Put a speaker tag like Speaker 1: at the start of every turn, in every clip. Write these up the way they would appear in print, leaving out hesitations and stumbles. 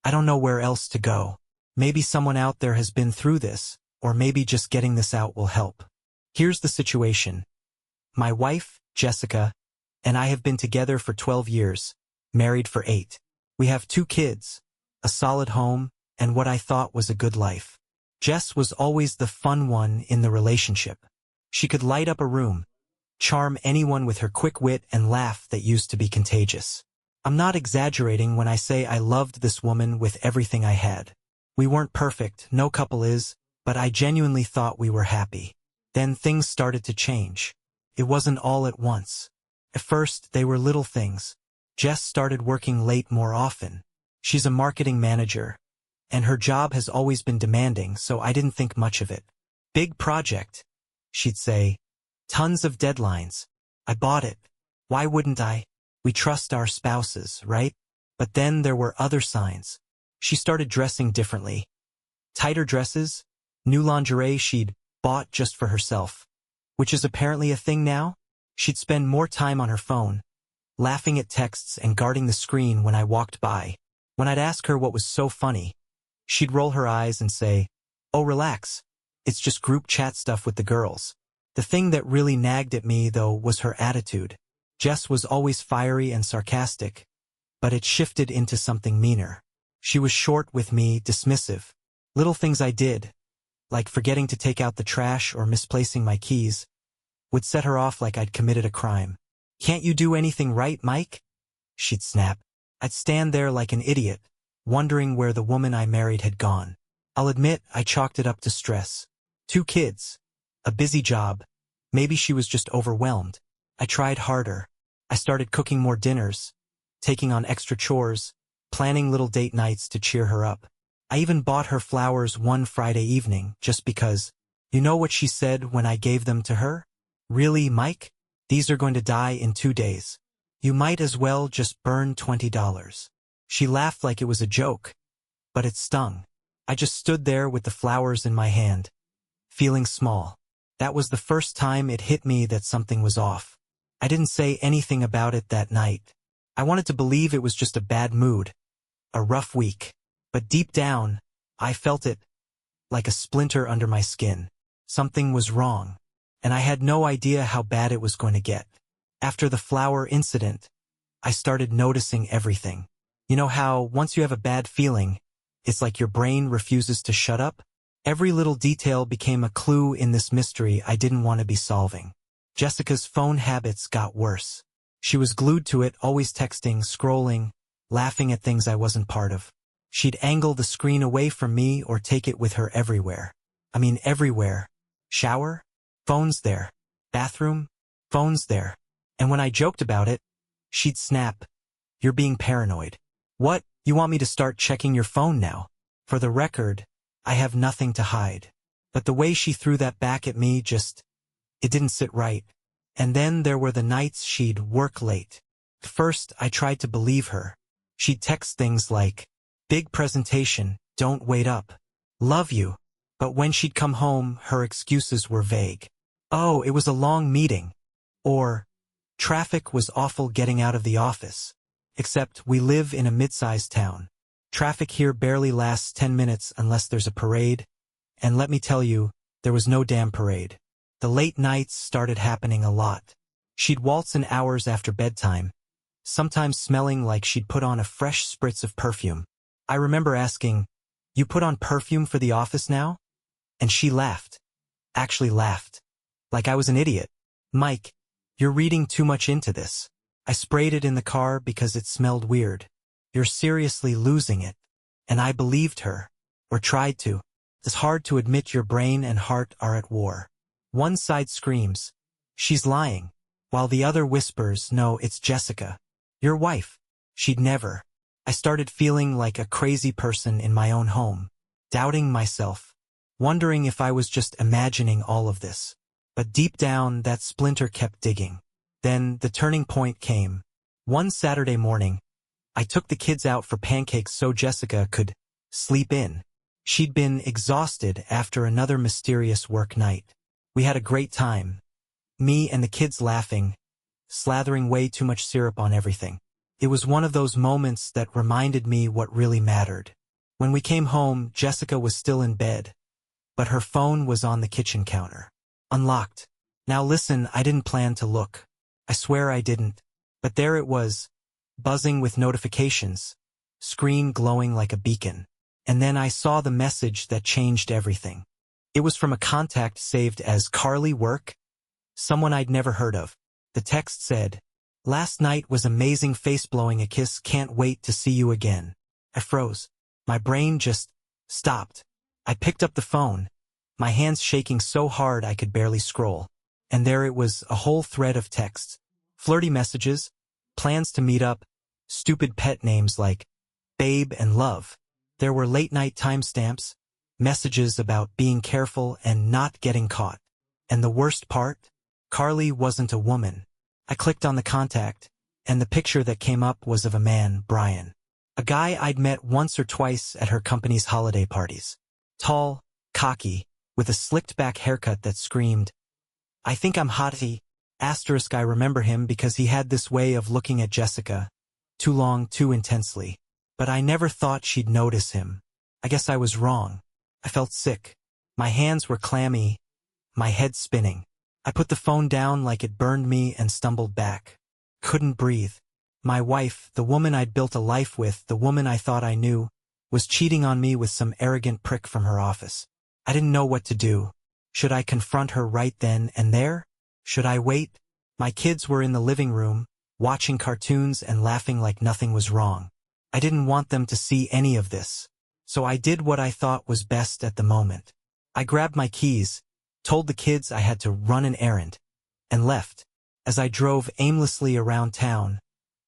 Speaker 1: I don't know where else to go. Maybe someone out there has been through this, or maybe just getting this out will help. Here's the situation. My wife, Jessica, and I have been together for 12 years, married for 8. We have 2 kids, a solid home, and what I thought was a good life. Jess was always the fun one in the relationship. She could light up a room, charm anyone with her quick wit and laugh that used to be contagious. I'm not exaggerating when I say I loved this woman with everything I had. We weren't perfect, no couple is, but I genuinely thought we were happy. Then things started to change. It wasn't all at once. At first, they were little things. Jess started working late more often. She's a marketing manager, and her job has always been demanding, so I didn't think much of it. Big project, she'd say. Tons of deadlines. I bought it. Why wouldn't I? We trust our spouses, right? But then there were other signs. She started dressing differently. Tighter dresses, new lingerie she'd bought just for herself, which is apparently a thing now. She'd spend more time on her phone, laughing at texts and guarding the screen when I walked by. When I'd ask her what was so funny, she'd roll her eyes and say, "Oh, relax. It's just group chat stuff with the girls." The thing that really nagged at me, though, was her attitude. Jess was always fiery and sarcastic, but it shifted into something meaner. She was short with me, dismissive. Little things I did, like forgetting to take out the trash or misplacing my keys, would set her off like I'd committed a crime. "Can't you do anything right, Mike?" she'd snap. I'd stand there like an idiot, wondering where the woman I married had gone. I'll admit I chalked it up to stress. 2 kids, a busy job. Maybe she was just overwhelmed. I tried harder. I started cooking more dinners, taking on extra chores, planning little date nights to cheer her up. I even bought her flowers one Friday evening, just because. You know what she said when I gave them to her? "Really, Mike? These are going to die in 2 days. You might as well just burn $20. She laughed like it was a joke, but it stung. I just stood there with the flowers in my hand, feeling small. That was the first time it hit me that something was off. I didn't say anything about it that night. I wanted to believe it was just a bad mood, a rough week. But deep down, I felt it, like a splinter under my skin. Something was wrong, and I had no idea how bad it was going to get. After the flower incident, I started noticing everything. You know how, once you have a bad feeling, it's like your brain refuses to shut up? Every little detail became a clue in this mystery I didn't want to be solving. Jessica's phone habits got worse. She was glued to it, always texting, scrolling, laughing at things I wasn't part of. She'd angle the screen away from me or take it with her everywhere. I mean everywhere. Shower? Phone's there. Bathroom? Phone's there. And when I joked about it, she'd snap, "You're being paranoid." "What? You want me to start checking your phone now?" For the record, I have nothing to hide. But the way she threw that back at me it didn't sit right. And then there were the nights she'd work late. At first, I tried to believe her. She'd text things like, "Big presentation, don't wait up. Love you." But when she'd come home, her excuses were vague. "Oh, it was a long meeting." Or, "Traffic was awful getting out of the office." Except we live in a mid-sized town. Traffic here barely lasts 10 minutes unless there's a parade. And let me tell you, there was no damn parade. The late nights started happening a lot. She'd waltz in hours after bedtime, sometimes smelling like she'd put on a fresh spritz of perfume. I remember asking, "You put on perfume for the office now?" And she laughed. Actually laughed. Like I was an idiot. "Mike, you're reading too much into this. I sprayed it in the car because it smelled weird. You're seriously losing it." And I believed her. Or tried to. It's hard to admit your brain and heart are at war. One side screams, "She's lying," while the other whispers, "No, it's Jessica. Your wife. She'd never." I started feeling like a crazy person in my own home, doubting myself, wondering if I was just imagining all of this. But deep down, that splinter kept digging. Then the turning point came. One Saturday morning, I took the kids out for pancakes so Jessica could sleep in. She'd been exhausted after another mysterious work night. We had a great time. Me and the kids laughing, slathering way too much syrup on everything. It was one of those moments that reminded me what really mattered. When we came home, Jessica was still in bed, but her phone was on the kitchen counter. Unlocked. Now listen, I didn't plan to look. I swear I didn't. But there it was, buzzing with notifications, screen glowing like a beacon. And then I saw the message that changed everything. It was from a contact saved as Carly Work, someone I'd never heard of. The text said, "Last night was amazing, face blowing a kiss, can't wait to see you again." I froze. My brain just stopped. I picked up the phone, my hands shaking so hard I could barely scroll. And there it was, a whole thread of texts. Flirty messages, plans to meet up, stupid pet names like Babe and Love. There were late-night timestamps, messages about being careful and not getting caught. And the worst part? Carly wasn't a woman. I clicked on the contact, and the picture that came up was of a man, Brian. A guy I'd met once or twice at her company's holiday parties. Tall, cocky, with a slicked-back haircut that screamed, "I think I'm hottie." I remember him because he had this way of looking at Jessica. Too long, too intensely. But I never thought she'd notice him. I guess I was wrong. I felt sick. My hands were clammy, my head spinning. I put the phone down like it burned me and stumbled back. Couldn't breathe. My wife, the woman I'd built a life with, the woman I thought I knew, was cheating on me with some arrogant prick from her office. I didn't know what to do. Should I confront her right then and there? Should I wait? My kids were in the living room, watching cartoons and laughing like nothing was wrong. I didn't want them to see any of this. So I did what I thought was best at the moment. I grabbed my keys, told the kids I had to run an errand, and left. As I drove aimlessly around town,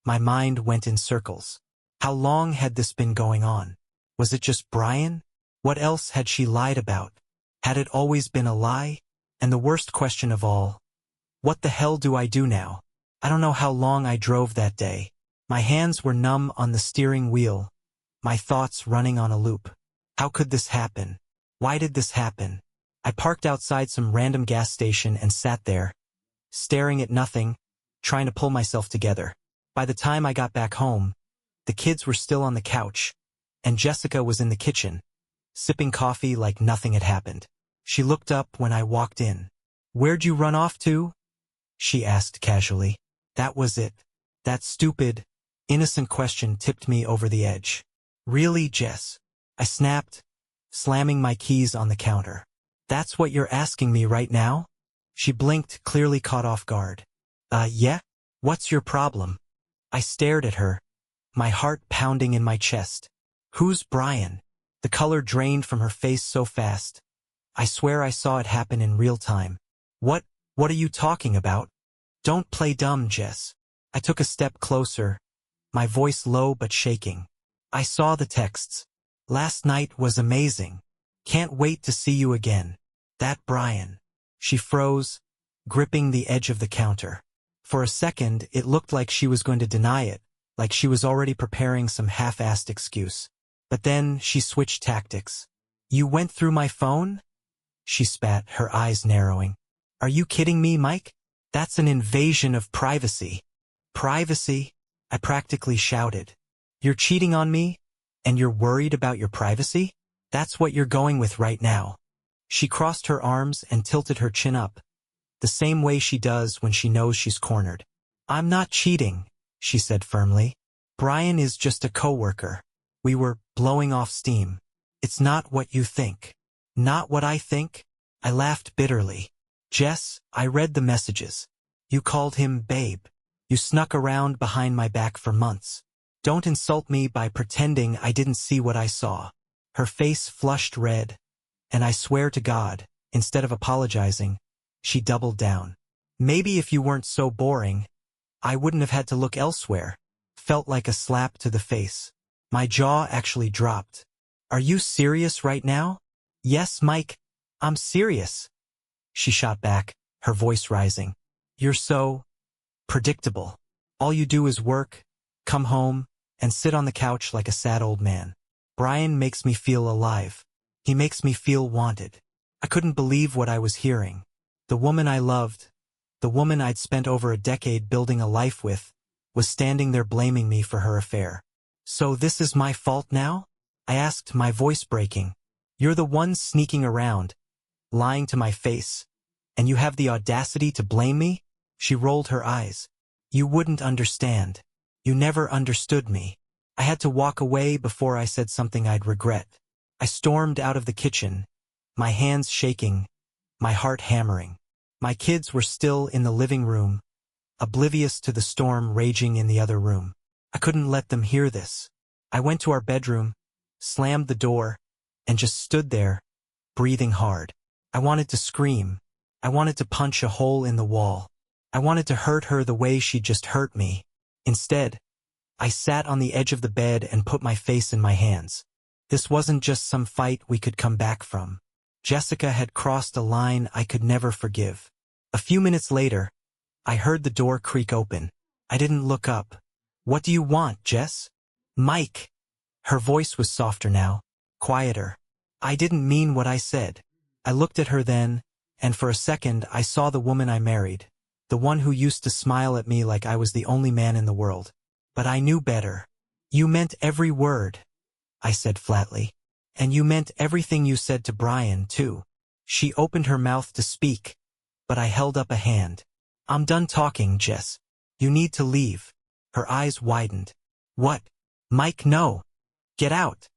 Speaker 1: my mind went in circles. How long had this been going on? Was it just Brian? What else had she lied about? Had it always been a lie? And the worst question of all, what the hell do I do now? I don't know how long I drove that day. My hands were numb on the steering wheel, my thoughts running on a loop. How could this happen? Why did this happen? I parked outside some random gas station and sat there, staring at nothing, trying to pull myself together. By the time I got back home, the kids were still on the couch, and Jessica was in the kitchen, sipping coffee like nothing had happened. She looked up when I walked in. "Where'd you run off to?" she asked casually. That was it. That stupid, innocent question tipped me over the edge. "Really, Jess?" I snapped, slamming my keys on the counter. "That's what you're asking me right now?" She blinked, clearly caught off guard. Yeah? What's your problem?" I stared at her, my heart pounding in my chest. "Who's Brian?" The color drained from her face so fast. I swear I saw it happen in real time. What are you talking about?" "Don't play dumb, Jess." I took a step closer, my voice low but shaking. "I saw the texts. Last night was amazing. Can't wait to see you again. That Brian." She froze, gripping the edge of the counter. For a second, it looked like she was going to deny it, like she was already preparing some half-assed excuse. But then she switched tactics. "You went through my phone?" She spat, her eyes narrowing. "Are you kidding me, Mike? That's an invasion of privacy." "Privacy?" I practically shouted. "You're cheating on me? And you're worried about your privacy? That's what you're going with right now." She crossed her arms and tilted her chin up, the same way she does when she knows she's cornered. "I'm not cheating," she said firmly. "Brian is just a coworker. We were blowing off steam. It's not what you think." "Not what I think?" I laughed bitterly. "Jess, I read the messages. You called him babe. You snuck around behind my back for months. Don't insult me by pretending I didn't see what I saw." Her face flushed red, and I swear to God, instead of apologizing, she doubled down. "Maybe if you weren't so boring, I wouldn't have had to look elsewhere." Felt like a slap to the face. My jaw actually dropped. "Are you serious right now?" "Yes, Mike, I'm serious," she shot back, her voice rising. "You're so predictable. All you do is work, come home, and sit on the couch like a sad old man. Brian makes me feel alive. He makes me feel wanted." I couldn't believe what I was hearing. The woman I loved, the woman I'd spent over a decade building a life with, was standing there blaming me for her affair. "So this is my fault now?" I asked, my voice breaking. "You're the one sneaking around, lying to my face, and you have the audacity to blame me?" She rolled her eyes. "You wouldn't understand. You never understood me." I had to walk away before I said something I'd regret. I stormed out of the kitchen, my hands shaking, my heart hammering. My kids were still in the living room, oblivious to the storm raging in the other room. I couldn't let them hear this. I went to our bedroom, slammed the door, and just stood there, breathing hard. I wanted to scream. I wanted to punch a hole in the wall. I wanted to hurt her the way she just hurt me. Instead, I sat on the edge of the bed and put my face in my hands. This wasn't just some fight we could come back from. Jessica had crossed a line I could never forgive. A few minutes later, I heard the door creak open. I didn't look up. "What do you want, Jess?" "Mike." Her voice was softer now, quieter. "I didn't mean what I said." I looked at her then, and for a second I saw the woman I married, the one who used to smile at me like I was the only man in the world. But I knew better. "You meant every word," I said flatly. "And you meant everything you said to Brian, too." She opened her mouth to speak, but I held up a hand. "I'm done talking, Jess. You need to leave." Her eyes widened. "What? Mike, no. Get out,"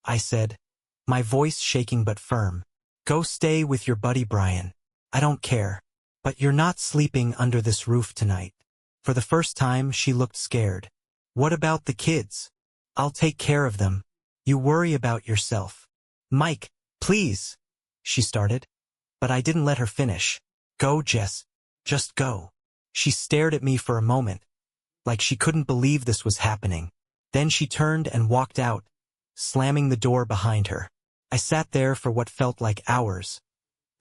Speaker 1: I said, my voice shaking but firm. "Go stay with your buddy Brian. I don't care. But you're not sleeping under this roof tonight." For the first time, she looked scared. "What about the kids?" "I'll take care of them. You worry about yourself." "Mike, please," she started, but I didn't let her finish. "Go, Jess. Just go." She stared at me for a moment, like she couldn't believe this was happening. Then she turned and walked out, slamming the door behind her. I sat there for what felt like hours,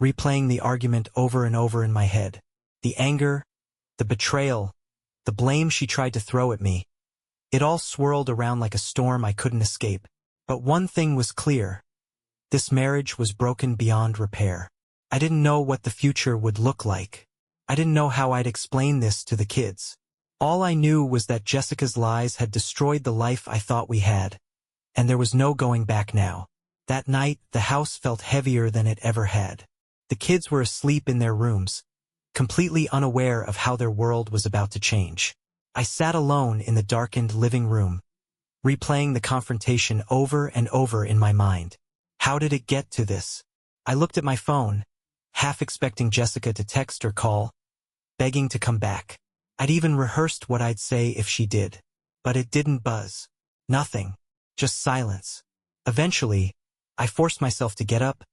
Speaker 1: replaying the argument over and over in my head. The anger, the betrayal, the blame she tried to throw at me. It all swirled around like a storm I couldn't escape. But one thing was clear. This marriage was broken beyond repair. I didn't know what the future would look like. I didn't know how I'd explain this to the kids. All I knew was that Jessica's lies had destroyed the life I thought we had, and there was no going back now. That night, the house felt heavier than it ever had. The kids were asleep in their rooms, completely unaware of how their world was about to change. I sat alone in the darkened living room, replaying the confrontation over and over in my mind. How did it get to this? I looked at my phone, half expecting Jessica to text or call, begging to come back. I'd even rehearsed what I'd say if she did. But it didn't buzz. Nothing. Just silence. Eventually, I forced myself to get up,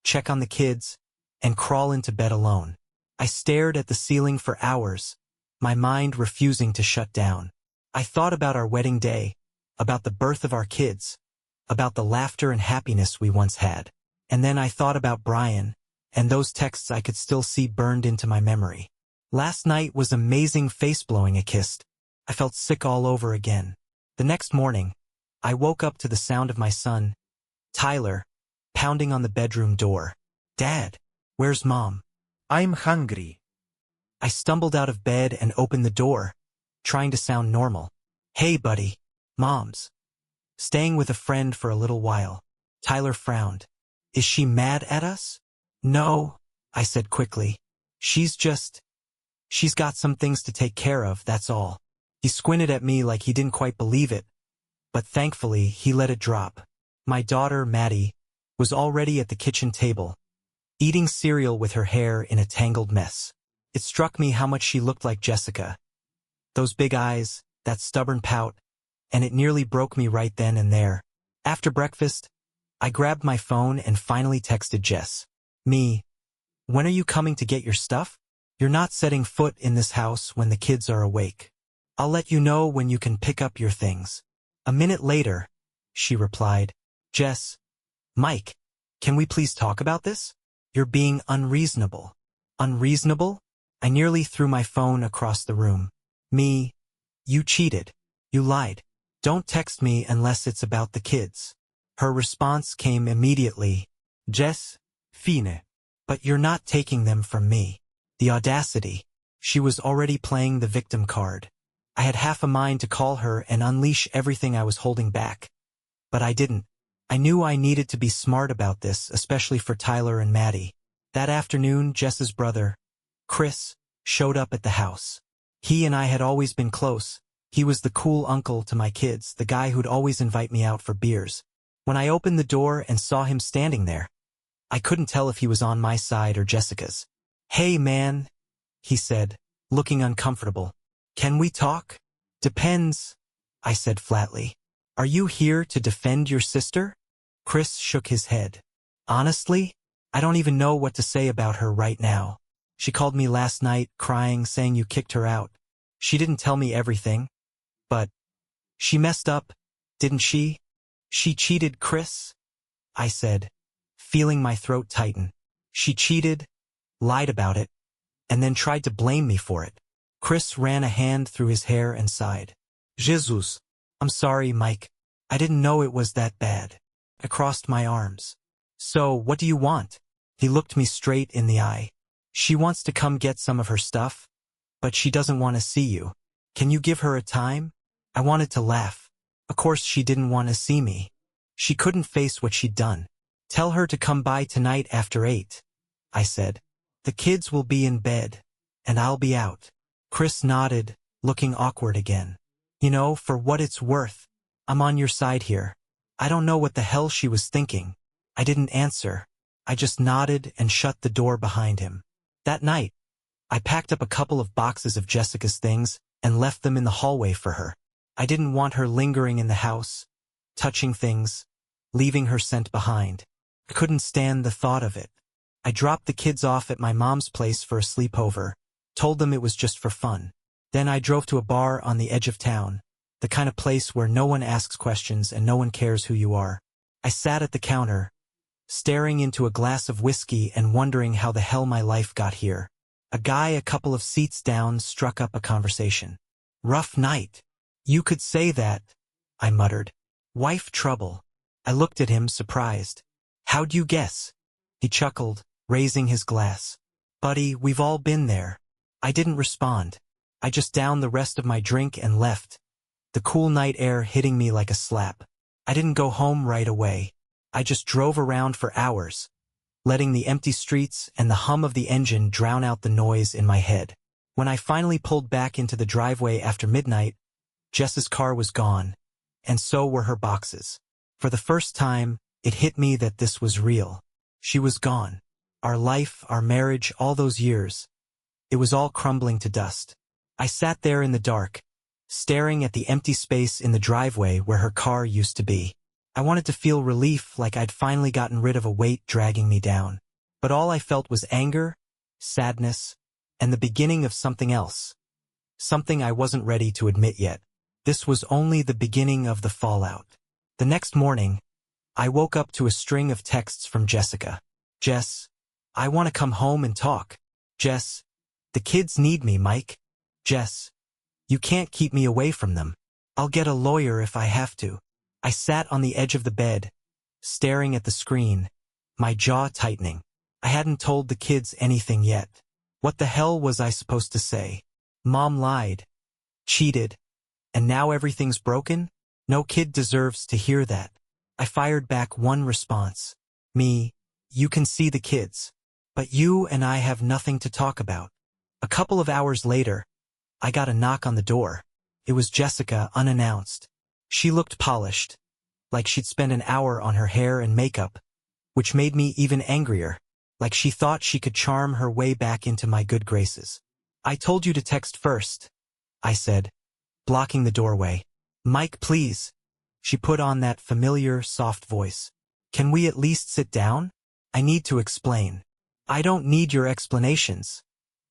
Speaker 1: check on the kids, and crawl into bed alone. I stared at the ceiling for hours, my mind refusing to shut down. I thought about our wedding day, about the birth of our kids, about the laughter and happiness we once had. And then I thought about Brian, and those texts I could still see burned into my memory. Last night was amazing face-blowing a kiss. I felt sick all over again. The next morning, I woke up to the sound of my son, Tyler, pounding on the bedroom door. "Dad, where's Mom?"
Speaker 2: I'm hungry.
Speaker 1: I stumbled out of bed and opened the door, trying to sound normal. "Hey, buddy. Mom's staying with a friend for a little while." Tyler frowned. "Is she mad at us?" "No," I said quickly. She's got some things to take care of, that's all." He squinted at me like he didn't quite believe it, but thankfully he let it drop. My daughter, Maddie, was already at the kitchen table, eating cereal with her hair in a tangled mess. It struck me how much she looked like Jessica. Those big eyes, that stubborn pout, and it nearly broke me right then and there. After breakfast, I grabbed my phone and finally texted Jess. "Me, when are you coming to get your stuff? You're not setting foot in this house when the kids are awake. I'll let you know when you can pick up your things." A minute later, she replied, "Jess, Mike, can we please talk about this? You're being unreasonable." "Unreasonable?" I nearly threw my phone across the room. "Me, you cheated. You lied. Don't text me unless it's about the kids." Her response came immediately. "Jess, fine. But you're not taking them from me." The audacity. She was already playing the victim card. I had half a mind to call her and unleash everything I was holding back. But I didn't. I knew I needed to be smart about this, especially for Tyler and Maddie. That afternoon, Jess's brother, Chris, showed up at the house. He and I had always been close. He was the cool uncle to my kids, the guy who'd always invite me out for beers. When I opened the door and saw him standing there, I couldn't tell if he was on my side or Jessica's. "Hey man," he said, looking uncomfortable. "Can we talk?" "Depends," I said flatly. "Are you here to defend your sister?" Chris shook his head. "Honestly, I don't even know what to say about her right now. She called me last night, crying, saying you kicked her out. She didn't tell me everything, but she messed up, didn't she?" "She cheated, Chris," I said, feeling my throat tighten. "She cheated, lied about it, and then tried to blame me for it." Chris ran a hand through his hair and sighed. "Jesus. I'm sorry, Mike. I didn't know it was that bad." I crossed my arms. "So, what do you want?" He looked me straight in the eye. "She wants to come get some of her stuff, but she doesn't want to see you. Can you give her a time?" I wanted to laugh. Of course she didn't want to see me. She couldn't face what she'd done. "Tell her to come by tonight after 8, I said. "The kids will be in bed, and I'll be out." Chris nodded, looking awkward again. "You know, for what it's worth, I'm on your side here." I don't know what the hell she was thinking. I didn't answer. I just nodded and shut the door behind him. That night, I packed up a couple of boxes of Jessica's things and left them in the hallway for her. I didn't want her lingering in the house, touching things, leaving her scent behind. I couldn't stand the thought of it. I dropped the kids off at my mom's place for a sleepover, told them it was just for fun. Then I drove to a bar on the edge of town, the kind of place where no one asks questions and no one cares who you are. I sat at the counter, staring into a glass of whiskey and wondering how the hell my life got here. A guy a couple of seats down struck up a conversation. "Rough night." "You could say that," I muttered. "Wife trouble." I looked at him, surprised. "How'd you guess?" He chuckled, raising his glass. "Buddy, we've all been there." I didn't respond. I just downed the rest of my drink and left, the cool night air hitting me like a slap. I didn't go home right away. I just drove around for hours, letting the empty streets and the hum of the engine drown out the noise in my head. When I finally pulled back into the driveway after midnight, Jess's car was gone, and so were her boxes. For the first time, it hit me that this was real. She was gone. Our life, our marriage, all those years. It was all crumbling to dust. I sat there in the dark, staring at the empty space in the driveway where her car used to be. I wanted to feel relief, like I'd finally gotten rid of a weight dragging me down. But all I felt was anger, sadness, and the beginning of something else. Something I wasn't ready to admit yet. This was only the beginning of the fallout. The next morning, I woke up to a string of texts from Jessica. "Jess, I want to come home and talk." "Jess, the kids need me, Mike." "Jess, you can't keep me away from them. I'll get a lawyer if I have to." I sat on the edge of the bed, staring at the screen, my jaw tightening. I hadn't told the kids anything yet. What the hell was I supposed to say? Mom lied, cheated, and now everything's broken? No kid deserves to hear that. I fired back one response. "Me, you can see the kids. But you and I have nothing to talk about." A couple of hours later, I got a knock on the door. It was Jessica, unannounced. She looked polished, like she'd spent an hour on her hair and makeup, which made me even angrier, like she thought she could charm her way back into my good graces. "I told you to text first," I said, blocking the doorway. "Mike, please." She put on that familiar, soft voice. "Can we at least sit down? I need to explain." "I don't need your explanations,"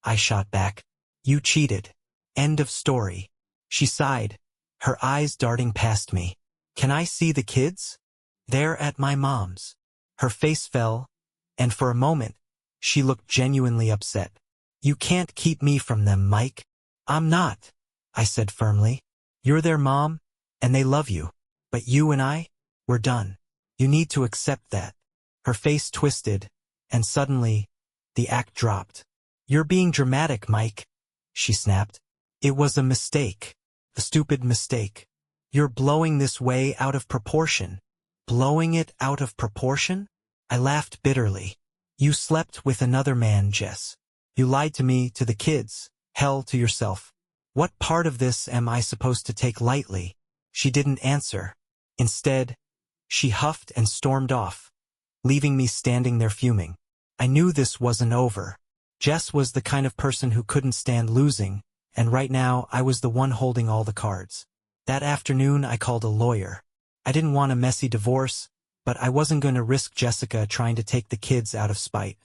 Speaker 1: I shot back. "You cheated. End of story." She sighed, her eyes darting past me. "Can I see the kids?" "They're at my mom's." Her face fell, and for a moment, she looked genuinely upset. "You can't keep me from them, Mike." "I'm not," I said firmly. "You're their mom, and they love you. But you and I, we're done. You need to accept that." Her face twisted, and suddenly, the act dropped. "You're being dramatic, Mike," she snapped. "It was a mistake." The stupid mistake. You're blowing this way out of proportion. Blowing it out of proportion? I laughed bitterly. You slept with another man, Jess. You lied to me, to the kids, hell, to yourself. What part of this am I supposed to take lightly? She didn't answer. Instead, she huffed and stormed off, leaving me standing there fuming. I knew this wasn't over. Jess was the kind of person who couldn't stand losing, and right now I was the one holding all the cards. That afternoon I called a lawyer. I didn't want a messy divorce, but I wasn't going to risk Jessica trying to take the kids out of spite.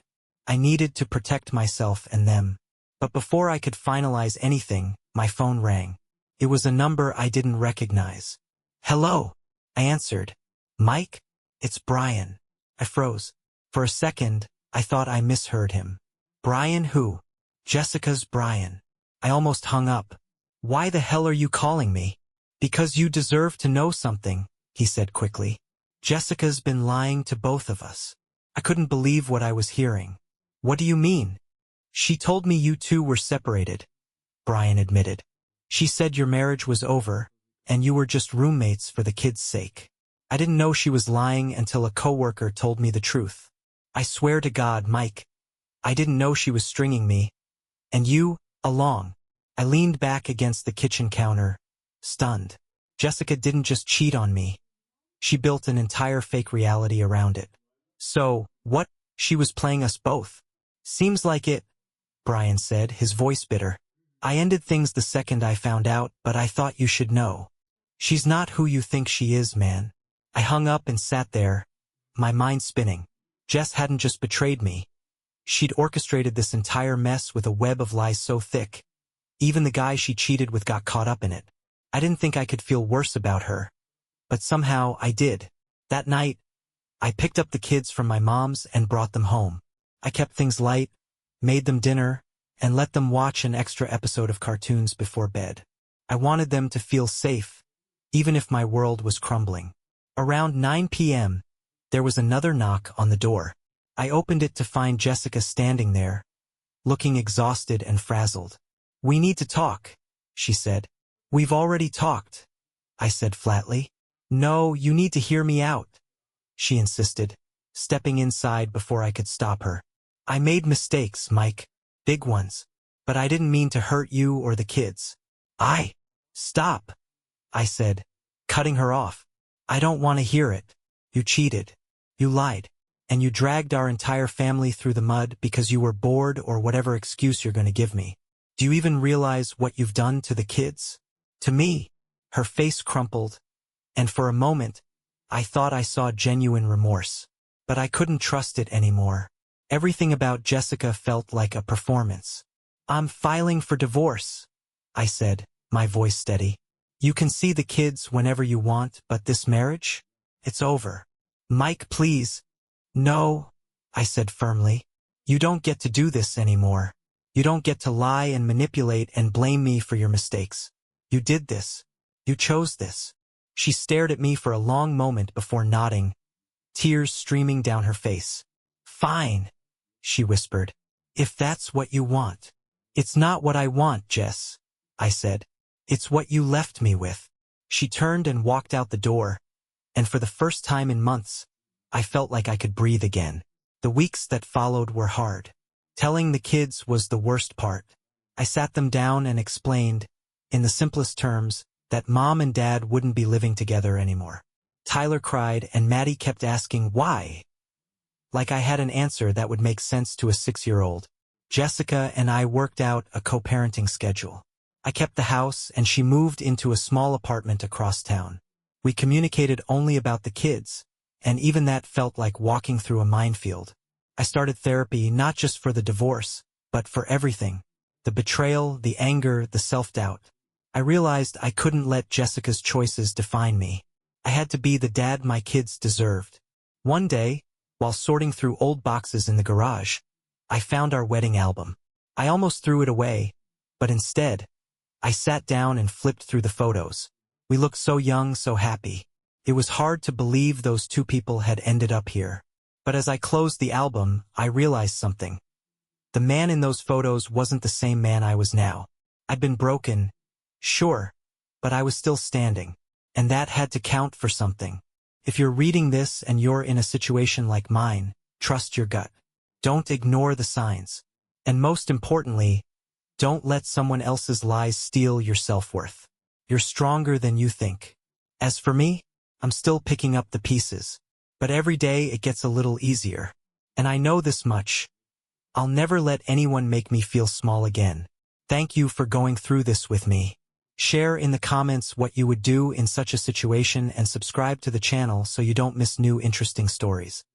Speaker 1: I needed to protect myself and them. But before I could finalize anything, my phone rang. It was a number I didn't recognize. Hello, I answered. Mike? It's Brian. I froze. For a second, I thought I misheard him. Brian who? Jessica's Brian. I almost hung up. Why the hell are you calling me? Because you deserve to know something, he said quickly. Jessica's been lying to both of us. I couldn't believe what I was hearing. What do you mean? She told me you two were separated, Brian admitted. She said your marriage was over, and you were just roommates for the kids' sake. I didn't know she was lying until a coworker told me the truth. I swear to God, Mike, I didn't know she was stringing me. And you, along. I leaned back against the kitchen counter, stunned. Jessica didn't just cheat on me. She built an entire fake reality around it. So, what? She was playing us both. Seems like it, Brian said, his voice bitter. I ended things the second I found out, but I thought you should know. She's not who you think she is, man. I hung up and sat there, my mind spinning. Jess hadn't just betrayed me. She'd orchestrated this entire mess with a web of lies so thick. Even the guy she cheated with got caught up in it. I didn't think I could feel worse about her. But somehow I did. That night, I picked up the kids from my mom's and brought them home. I kept things light, made them dinner, and let them watch an extra episode of cartoons before bed. I wanted them to feel safe, even if my world was crumbling. Around 9 p.m., there was another knock on the door. I opened it to find Jessica standing there, looking exhausted and frazzled. We need to talk, she said. We've already talked, I said flatly. No, you need to hear me out, she insisted, stepping inside before I could stop her. I made mistakes, Mike. Big ones. But I didn't mean to hurt you or the kids. Stop, I said, cutting her off. I don't want to hear it. You cheated. You lied. And you dragged our entire family through the mud because you were bored or whatever excuse you're going to give me. Do you even realize what you've done to the kids? To me. Her face crumpled, and for a moment, I thought I saw genuine remorse. But I couldn't trust it anymore. Everything about Jessica felt like a performance. I'm filing for divorce, I said, my voice steady. You can see the kids whenever you want, but this marriage? It's over. Mike, please. No, I said firmly. You don't get to do this anymore. You don't get to lie and manipulate and blame me for your mistakes. You did this. You chose this. She stared at me for a long moment before nodding, tears streaming down her face. Fine, she whispered. If that's what you want. It's not what I want, Jess, I said. It's what you left me with. She turned and walked out the door, and for the first time in months, I felt like I could breathe again. The weeks that followed were hard. Telling the kids was the worst part. I sat them down and explained, in the simplest terms, that Mom and Dad wouldn't be living together anymore. Tyler cried and Maddie kept asking why. Like I had an answer that would make sense to a 6-year-old. Jessica and I worked out a co-parenting schedule. I kept the house and she moved into a small apartment across town. We communicated only about the kids, and even that felt like walking through a minefield. I started therapy not just for the divorce, but for everything. The betrayal, the anger, the self-doubt. I realized I couldn't let Jessica's choices define me. I had to be the dad my kids deserved. One day, while sorting through old boxes in the garage, I found our wedding album. I almost threw it away, but instead, I sat down and flipped through the photos. We looked so young, so happy. It was hard to believe those two people had ended up here. But as I closed the album, I realized something. The man in those photos wasn't the same man I was now. I'd been broken, sure, but I was still standing. And that had to count for something. If you're reading this and you're in a situation like mine, trust your gut. Don't ignore the signs. And most importantly, don't let someone else's lies steal your self-worth. You're stronger than you think. As for me, I'm still picking up the pieces. But every day it gets a little easier. And I know this much. I'll never let anyone make me feel small again. Thank you for going through this with me. Share in the comments what you would do in such a situation and subscribe to the channel so you don't miss new interesting stories.